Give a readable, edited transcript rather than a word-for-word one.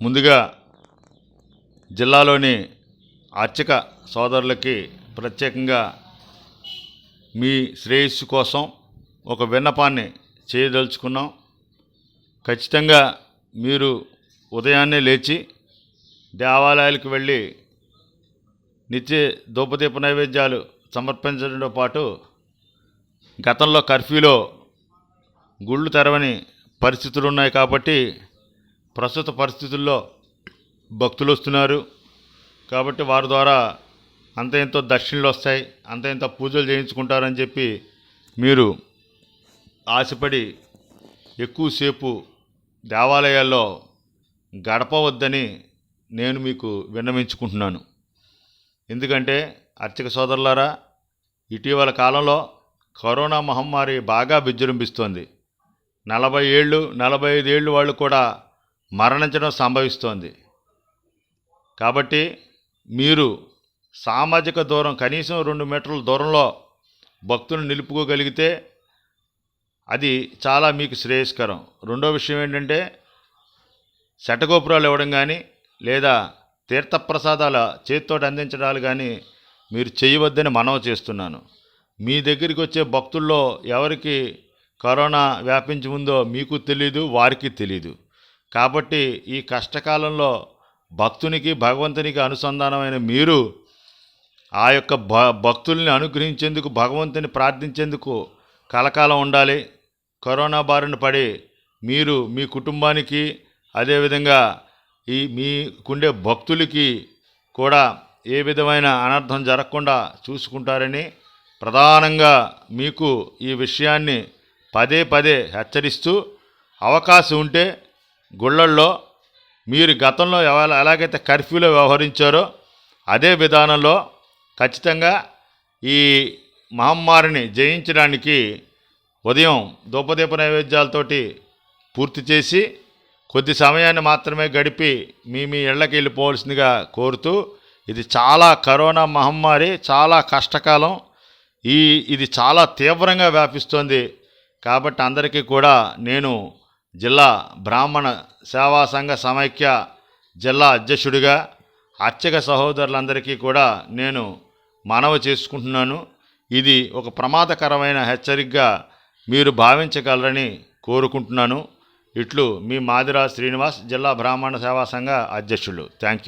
ముందుగా జిల్లాలోని అర్చక సోదరులకి ప్రత్యేకంగా మీ శ్రేయస్సు కోసం ఒక విన్నపాన్ని చేయదలుచుకున్నాం. ఖచ్చితంగా మీరు ఉదయాన్నే లేచి దేవాలయాలకు వెళ్ళి నిత్య ధూపదీప నైవేద్యాలు సమర్పించడంతో పాటు గతంలో కర్ఫ్యూలో గుళ్ళు తెరవని పరిస్థితులు ఉన్నాయి కాబట్టి ప్రస్తుత పరిస్థితుల్లో భక్తులు వస్తున్నారు కాబట్టి వారి ద్వారా అంత ఎంతో దక్షిణలు వస్తాయి, అంత ఎంతో పూజలు చేయించుకుంటారని చెప్పి మీరు ఆశపడి ఎక్కువసేపు దేవాలయాల్లో గడపవద్దని నేను మీకు విన్నవించుకుంటున్నాను. ఎందుకంటే అర్చక సోదరులారా, ఇటీవల కాలంలో కరోనా మహమ్మారి బాగా విజృంభిస్తోంది. 40 ఏళ్ళు 45 ఏళ్ళు వాళ్ళు కూడా మరణించడం సంభవిస్తోంది. కాబట్టి మీరు సామాజిక దూరం కనీసం 2 మీటర్ల దూరంలో భక్తులను నిలుపుకోగలిగితే అది చాలా మీకు శ్రేయస్కరం. రెండో విషయం ఏంటంటే శటగోపురాలు ఇవ్వడం కానీ లేదా తీర్థప్రసాదాల చేతితోటి అందించడాలు కానీ మీరు చేయవద్దని మనవి చేస్తున్నాను. మీ దగ్గరికి వచ్చే భక్తుల్లో ఎవరికి కరోనా వ్యాపించి ఉందో మీకు తెలీదు, వారికి తెలీదు. కాబట్టి ఈ కష్టకాలంలో భక్తునికి భగవంతునికి అనుసంధానమైన మీరు ఆ యొక్క భక్తుల్ని అనుగ్రహించేందుకు, భగవంతుని ప్రార్థించేందుకు కలకాలం ఉండాలి. కరోనా బారిన పడి మీరు మీ కుటుంబానికి అదేవిధంగా మీకుండే భక్తులకి కూడా ఏ విధమైన అనర్థం జరగకుండా చూసుకుంటారని ప్రధానంగా మీకు ఈ విషయాన్ని పదే పదే హెచ్చరిస్తూ, అవకాశం ఉంటే గుళ్ళల్లో మీరు గతంలో ఎలాగైతే కర్ఫ్యూలో వ్యవహరించారో అదే విధానంలో ఖచ్చితంగా ఈ మహమ్మారిని జయించడానికి ఉదయం ధూపదీప నైవేద్యాలతోటి పూర్తి చేసి కొద్ది సమయాన్ని మాత్రమే గడిపి మీ ఇళ్ళకి వెళ్ళిపోవాల్సిందిగా కోరుతూ, ఇది చాలా కరోనా మహమ్మారి చాలా కష్టకాలం, ఇది చాలా తీవ్రంగా వ్యాపిస్తోంది. కాబట్టి అందరికీ కూడా నేను జిల్లా బ్రాహ్మణ సేవా సంఘ సమైక్య జిల్లా అధ్యక్షుడిగా అర్చక సహోదరులందరికీ కూడా నేను మనవి చేసుకుంటున్నాను. ఇది ఒక ప్రమాదకరమైన హెచ్చరికగా మీరు భావించగలరని కోరుకుంటున్నాను. ఇట్లు మీ మాదిరా శ్రీనివాస్, జిల్లా బ్రాహ్మణ సేవా సంఘ అధ్యక్షులు. Thank you.